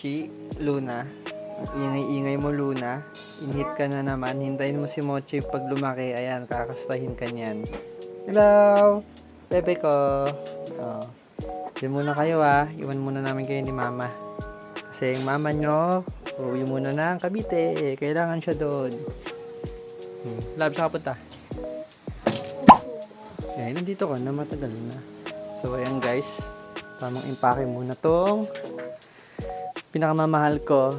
Mochi, Luna. Ingay-ingay mo, Luna. Inhit ka na naman. Hintayin mo si Mochi pag lumaki. Ayan, kakastahin ka niyan. Hello! Bebe ko. Oh. Diyan muna kayo Iwan muna namin kayo ni Mama. Kasi yung mama nyo, uwi muna ng Cavite. Kailangan siya doon. Lab, saan ka punta? Ayan, nandito ka na. Matagal na. So, ayan guys. Tamang impake muna tong pinakamamahal ko.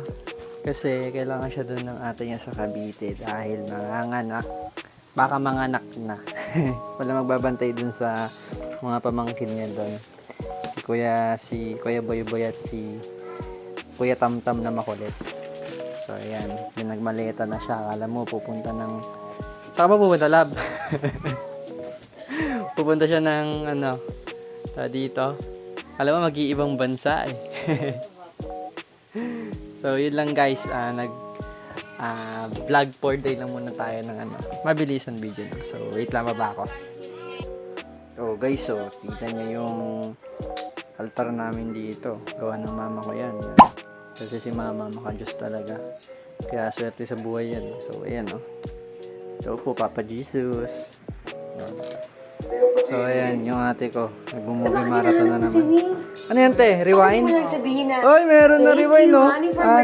Kasi kailangan siya doon ng ate niya sa Cavite dahil manganganak. Baka manganak na. Wala magbabantay doon sa mga pamangkin niya doon. Si Kuya Boy at si Kuya Tamtam na makulit. So ayan, yung nagmaleta na siya. Akala mo pupunta ng... Saan ba pupunta, Lab? Pupunta siya ng dito. Alam mo, mag-iibang bansa So, yun lang guys. Vlog for day lang muna tayo ng mabilisan video lang. So, wait lang ba ako? So, guys, kita nyo yung altar namin dito. Gawa ng mama ko yan. Kasi si mama, maka-Diyos talaga. Kaya swerte sa buhay yan. So, ayan So po, Papa Jesus. So, ayan, yung ate ko. Nagmumugi marathon na naman. Ano yan, te? Rewind? Oy, meron na rewind,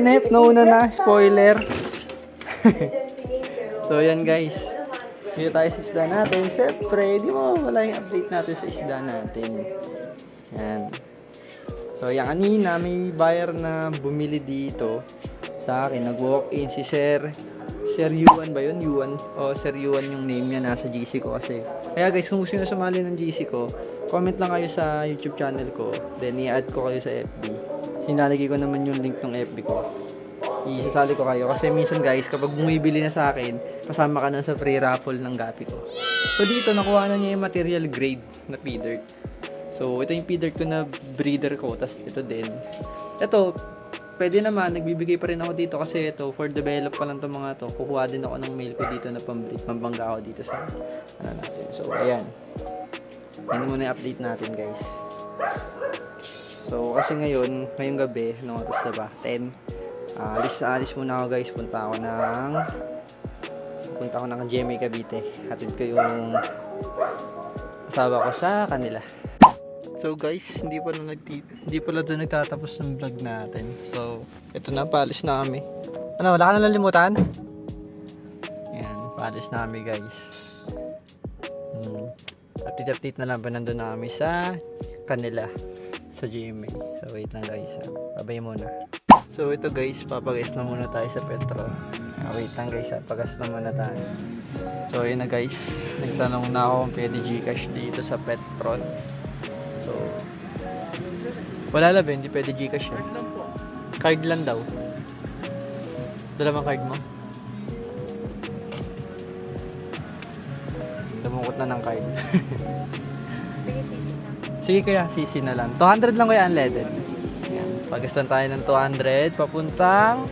Nep, nauna na. Spoiler. So, ayan, guys. Dito tayo sa isda natin. Siyempre, di mo wala yung update natin sa isda natin. Yan. So, yan, kanina, may buyer na bumili dito sa akin. Nag-walk-in si Sir Yuan ba yun? Yuan? O, Sir Yuan yung name niya. Nasa GC ko kasi. Kaya guys, kung gusto nyo sumali ng GC ko, comment lang kayo sa YouTube channel ko. Then, i-add ko kayo sa FB. Sinalagay ko naman yung link ng FB ko. Isasali ko kayo. Kasi minsan guys, kapag bumibili na sa akin, kasama ka na sa free raffle ng gapi ko. So, dito, nakuha na niya yung material grade na feeder. So, ito yung feeder ko na breeder ko. Tapos, ito din. Ito, pwede naman, nagbibigay pa rin ako dito kasi ito, for develop pa lang itong mga to. Kukuha din ako ng mail ko dito na pambreed, pambangga ako dito sa natin. So, ayan. Yan muna yung update natin, guys. So, kasi ngayong gabi, anong oras na ba? 10. Alis muna ako, guys. Punta ako ng GMA Cavite. Hatid ko yung asawa ko sa kanila. So guys, hindi pala doon nagtatapos ng vlog natin. So, ito na, paalis na kami. Wala ka na nalimutan? Ayan, paalis na kami guys. Update na lang ba nandun na kami sa kanila, sa GMA. So, wait lang guys. Babay muna. So, ito guys, papagas na muna tayo sa Petron. Wait lang guys, pagas na muna tayo. So, yun na guys. Nagtanong na ako kung pwede Gcash dito sa Petron. So, wala labi, hindi pwede Gcash yan. Card lang daw. Dala mo card mo? Dumukot na ng card. Sige, sisi na. Sige kaya, sisi na lang. 200 lang kaya unleaded. Yan. Pagastan tayo ng 200 papuntang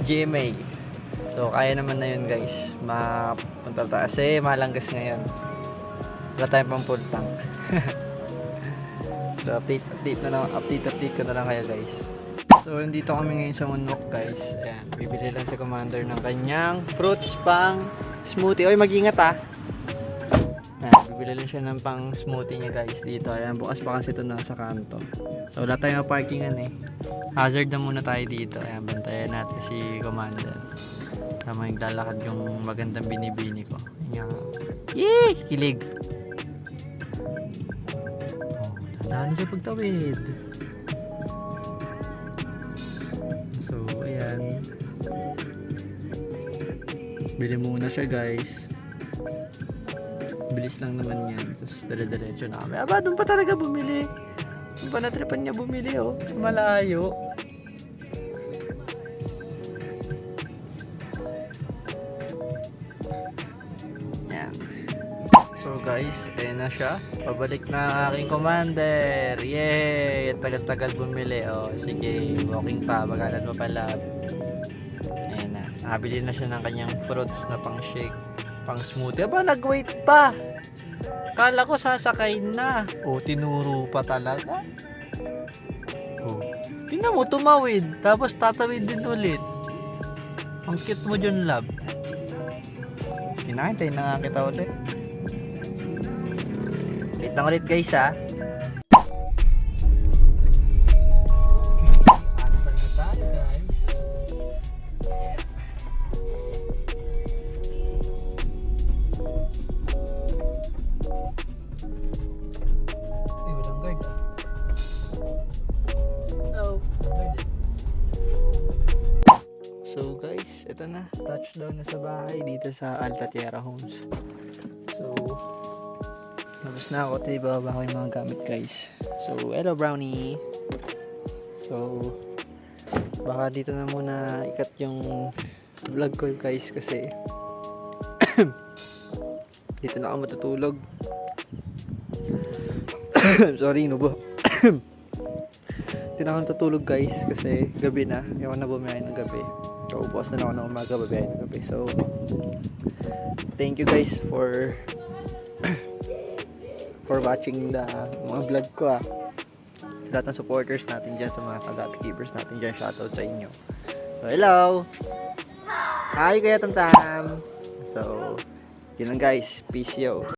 GMA. So, kaya naman na yun guys. Mapunta tayo. Kasi malanggas ngayon. Wala tayong pang full tank. So, update ko na lang kayo guys. So, nandito kami ngayon sa Moonwalk guys. Ayan, bibili lang si Commander ng kanyang fruits pang smoothie. Oy, mag-ingat Ayan, bibili lang siya ng pang smoothie niya guys dito. Ayan, bukas pa kasi ito nasa kanto. So, wala tayong parkingan Hazard na muna tayo dito. Ayan, bantayan natin si Commander. Tama yung lalakad yung magandang binibini ko. Ayan. Yee! Kilig! Daan siya pagtawid. So, ayan. Bili muna siya guys. Bilis lang naman yan. Tapos dala-diretso na kami. Aba, doon pa talaga bumili. Doon pa natripan niya bumili malayo. So guys, ayan na siya. Pabalik na aking Commander. Yay! Tagal-tagal bumili. Sige, walking pa. Bagalan mo pala. Ayan na. Nakabili na siya ng kanyang fruits na pang shake, pang smoothie. Aba, nag-wait pa. Kala ko sasakay na. Tinuro pa talaga. Tingnan mo, tumawid. Tapos tatawid din ulit. Ang cute mo dyan, love. Hinahintay na nga kita ulit. Wait lang ulit guys ha. Atal na tayo guys. Ay, walang guard ah. Hello. So guys, ito na. Touchdown na sa bahay dito sa Alta Tierra Homes. So, labas na ako. Ito ibababa ko yung mga gamit guys. So, hello brownie. So, baka dito na muna ikat yung vlog ko guys kasi dito na ako matutulog. Sorry, nubo. Dito na ako matutulog guys kasi gabi na. Ayaw na bumiyahin ng gabi. So, bukas na lang ako ng umaga, babiyahin ng gabi. So, thank you guys for watching the mga vlog ko sa lahat ng supporters natin dyan, sa mga kagabi keepers natin dyan, shoutout sa inyo. So hello, hi Kuya Tamtam. So yun lang guys, peace yo.